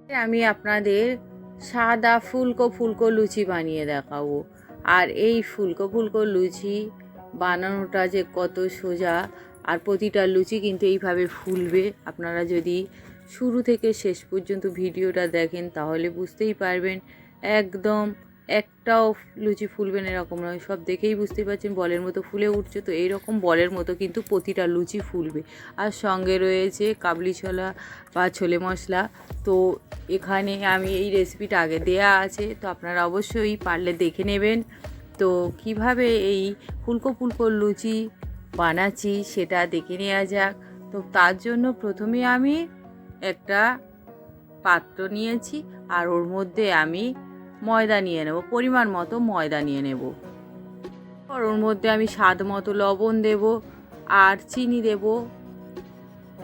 আমি আপনাদের সাদা ফুলকো ফুলকো লুচি বানিয়ে দেখাবো। আর এই ফুলকো ফুলকো লুচি বানানোটা যে কত সোজা, আর প্রতিটা লুচি কিন্তু এইভাবে ফুলবে। আপনারা যদি শুরু থেকে শেষ পর্যন্ত ভিডিওটা দেখেন তাহলে বুঝতেই পারবেন। একদম একটাও লুচি ফুলবে না এরকম নয়, সব দেখেই বুঝতেই পারছেন বলের মতো ফুলে উঠছে। তো এইরকম বলের মতো কিন্তু প্রতিটা লুচি ফুলবে। আর সঙ্গে রয়েছে কাবলি ছোলা বা ছোলে মশলা। তো এখানে আমি এই রেসিপিটা আগে দেয়া আছে, তো আপনারা অবশ্যই পারলে দেখে নেবেন। তো কিভাবে এই ফুলকো ফুলকো লুচি বানাচ্ছি সেটা দেখে নেওয়া যাক। তো তার জন্য প্রথমে আমি একটা পাত্র নিয়েছি, আর ওর মধ্যে আমি ময়দা নিয়ে নেব, পরিমাণ মতো ময়দা নিয়ে নেব। আর ওর মধ্যে আমি স্বাদ মতো লবণ দেব, আর চিনি দেব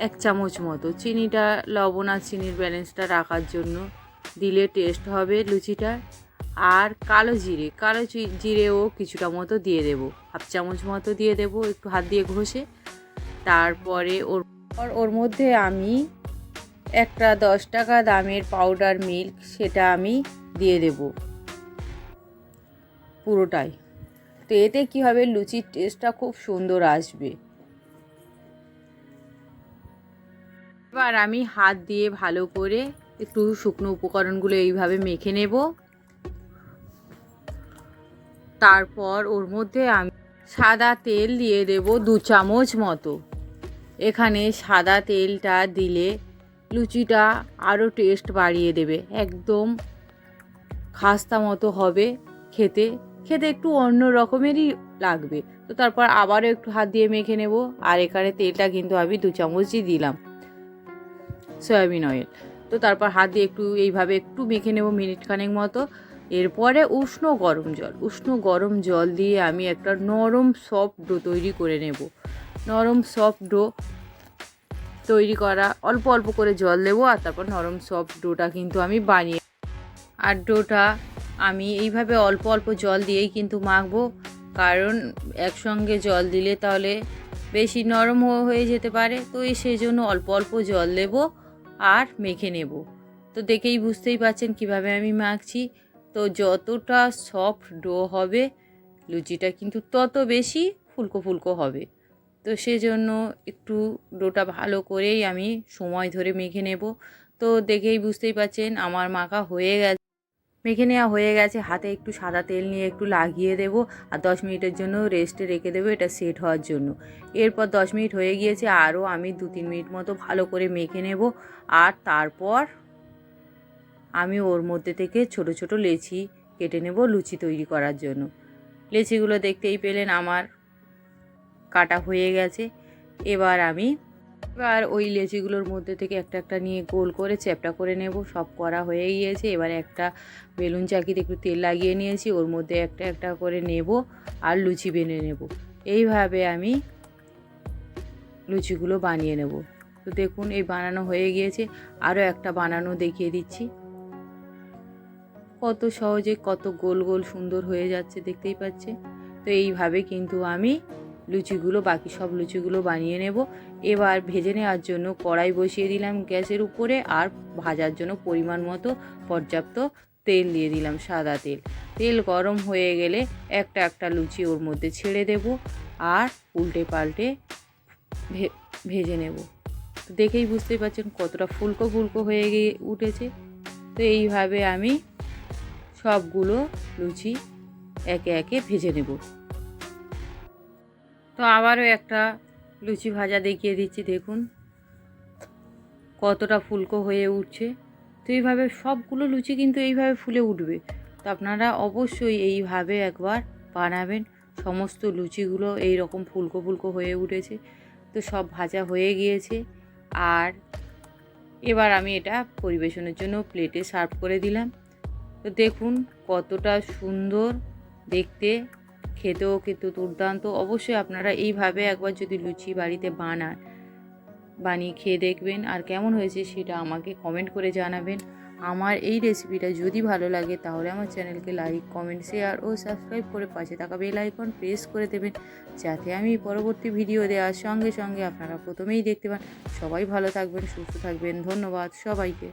1 চামচ মতো। চিনিটা লবণ আর চিনির ব্যালেন্সটা রাখার জন্য দিলে টেস্ট হবে লুচিটা। আর কালো জিরেও কিছুটা মতো দিয়ে দেব, 1/2 চামচ মতো দিয়ে দেব, একটু হাত দিয়ে ঘষে। তারপরে ওর মধ্যে আমি একটা 10 টাকা দামের পাউডার মিল্ক, সেটা আমি দিয়ে দেব পুরোটাই। তো এতে কী হবে, লুচির টেস্টটা খুব সুন্দর আসবে। এবার আমি হাত দিয়ে ভালো করে একটু শুকনো উপকরণগুলো এইভাবে মেখে নেব। তারপর ওর মধ্যে আমি সাদা তেল দিয়ে দেব 2 চামচ মতো। এখানে সাদা তেলটা দিলে লুচিটা আরও টেস্ট বাড়িয়ে দেবে, একদম খাস্তা মতো হবে খেতে। খেতে একটু অন্য রকমেরই লাগবে। তো তারপর আবারও একটু হাত দিয়ে মেখে নেব। আর এখানে তেলটা কিন্তু আমি 2 চামচই দিলাম সয়াবিন অয়েল। তো তারপর হাত দিয়ে একটু এইভাবে একটু মেখে নেব মিনিটখানেক মতো। এরপরে উষ্ণ গরম জল দিয়ে আমি একটা নরম সফট ডো তৈরি করে নেব। নরম সফট ডো তৈরি করা, অল্প অল্প করে জল দেবো, আর তারপর নরম সফট ডোটা কিন্তু আমি বানিয়ে, আর ডোটা আমি এইভাবে অল্প অল্প জল দিয়েই কিন্তু মাখবো, কারণ একসঙ্গে জল দিলে তাহলে বেশি নরম হয়ে যেতে পারে। তো সেই জন্য অল্প অল্প জল দেব আর মেখে নেব। তো দেখেই বুঝতেই পারছেন কিভাবে আমি মাখছি। তো যতটা সফট ডো হবে লুচিটা কিন্তু তত বেশি ফুলকো ফুলকো হবে। তো সেজন্য একটু ডোটা ভালো করেই আমি সময় ধরে মেখে নেব। তো দেখেই বুঝতেই পারছেন আমার মাখা হয়ে গেছে। মেখে নেওয়া হয়ে গেছে। হাতে একটু সাদা তেল নিয়ে একটু লাগিয়ে দেব, আর 10 মিনিটের জন্য রেস্টে রেখে দেবো এটা সেট হওয়ার জন্য। এরপর 10 মিনিট হয়ে গিয়েছে, আরও আমি 2-3 মিনিট মতো ভালো করে মেখে নেব। আর তারপর আমি ওর মধ্যে থেকে ছোট ছোট লেচি কেটে নেব লুচি তৈরি করার জন্য। লেচিগুলো দেখতেই পেলেন আমার কাটা হয়ে গেছে। এবার ওই লেচিগুলোর মধ্যে থেকে একটা একটা নিয়ে গোল করে চ্যাপ্টা করে নেব। সব করা হয়ে গিয়েছে। এবার একটা বেলুন চাকিতে একটু তেল লাগিয়ে নিয়েছি, ওর মধ্যে একটা একটা করে নেব আর লুচি বেনে নেব। এইভাবে আমি লুচিগুলো বানিয়ে নেব। তো দেখুন এই বানানো হয়ে গিয়েছে। আরও একটা বানানো দেখিয়ে দিচ্ছি। কত সহজে কত গোল গোল সুন্দর হয়ে যাচ্ছে দেখতেই পাচ্ছে। তো এইভাবে কিন্তু আমি বাকি সব লুচিগুলো বানিয়ে নেব। এবার ভেজে নেওয়ার জন্য কড়াই বসিয়ে দিলাম গ্যাসের উপরে, আর ভাজার জন্য পরিমাণ মতো পর্যাপ্ত তেল দিয়ে দিলাম, সাদা তেল। তেল গরম হয়ে গেলে একটা একটা লুচি ওর মধ্যে ছেড়ে দেব, আর উল্টে পাল্টে ভেজে নেব। তো দেখেই বুঝতেই পারছেন কতটা ফুলকো ফুলকো হয়ে উঠেছে। তো এইভাবে আমি সবগুলো লুচি একে একে ভেজে নেব। তো আবারও একটা লুচি ভাজা দেখিয়ে দিচ্ছি, দেখুন কতটা ফুলকো হয়ে উঠছে। তো এইভাবে সবগুলো লুচি কিন্তু এইভাবে ফুলে উঠবে। তো আপনারা অবশ্যই এইভাবে একবার বানাবেন। সমস্ত লুচিগুলো এই রকম ফুলকো ফুলকো হয়ে উঠেছে। তো সব ভাজা হয়ে গিয়েছে। আর এবার আমি এটা পরিবেশনের জন্য প্লেটে সার্ভ করে দিলাম। তো দেখুন কতটা সুন্দর দেখতে, খেতেও কিন্তু দুর্দান্ত। অবশ্যই আপনারা এইভাবে একবার যদি লুচি বাড়িতে বানিয়ে খেয়ে দেখবেন, আর কেমন হয়েছে সেটা আমাকে কমেন্ট করে জানাবেন। আমার এই রেসিপিটা যদি ভালো লাগে তাহলে আমার চ্যানেলকে লাইক, কমেন্ট, শেয়ার ও সাবস্ক্রাইব করে পাশে থাকা বেল আইকন প্রেস করে দেবেন, যাতে আমি পরবর্তী ভিডিও দেওয়ার সঙ্গে সঙ্গে আপনারা প্রথমেই দেখতে পান। সবাই ভালো থাকবেন, সুস্থ থাকবেন। ধন্যবাদ সবাইকে।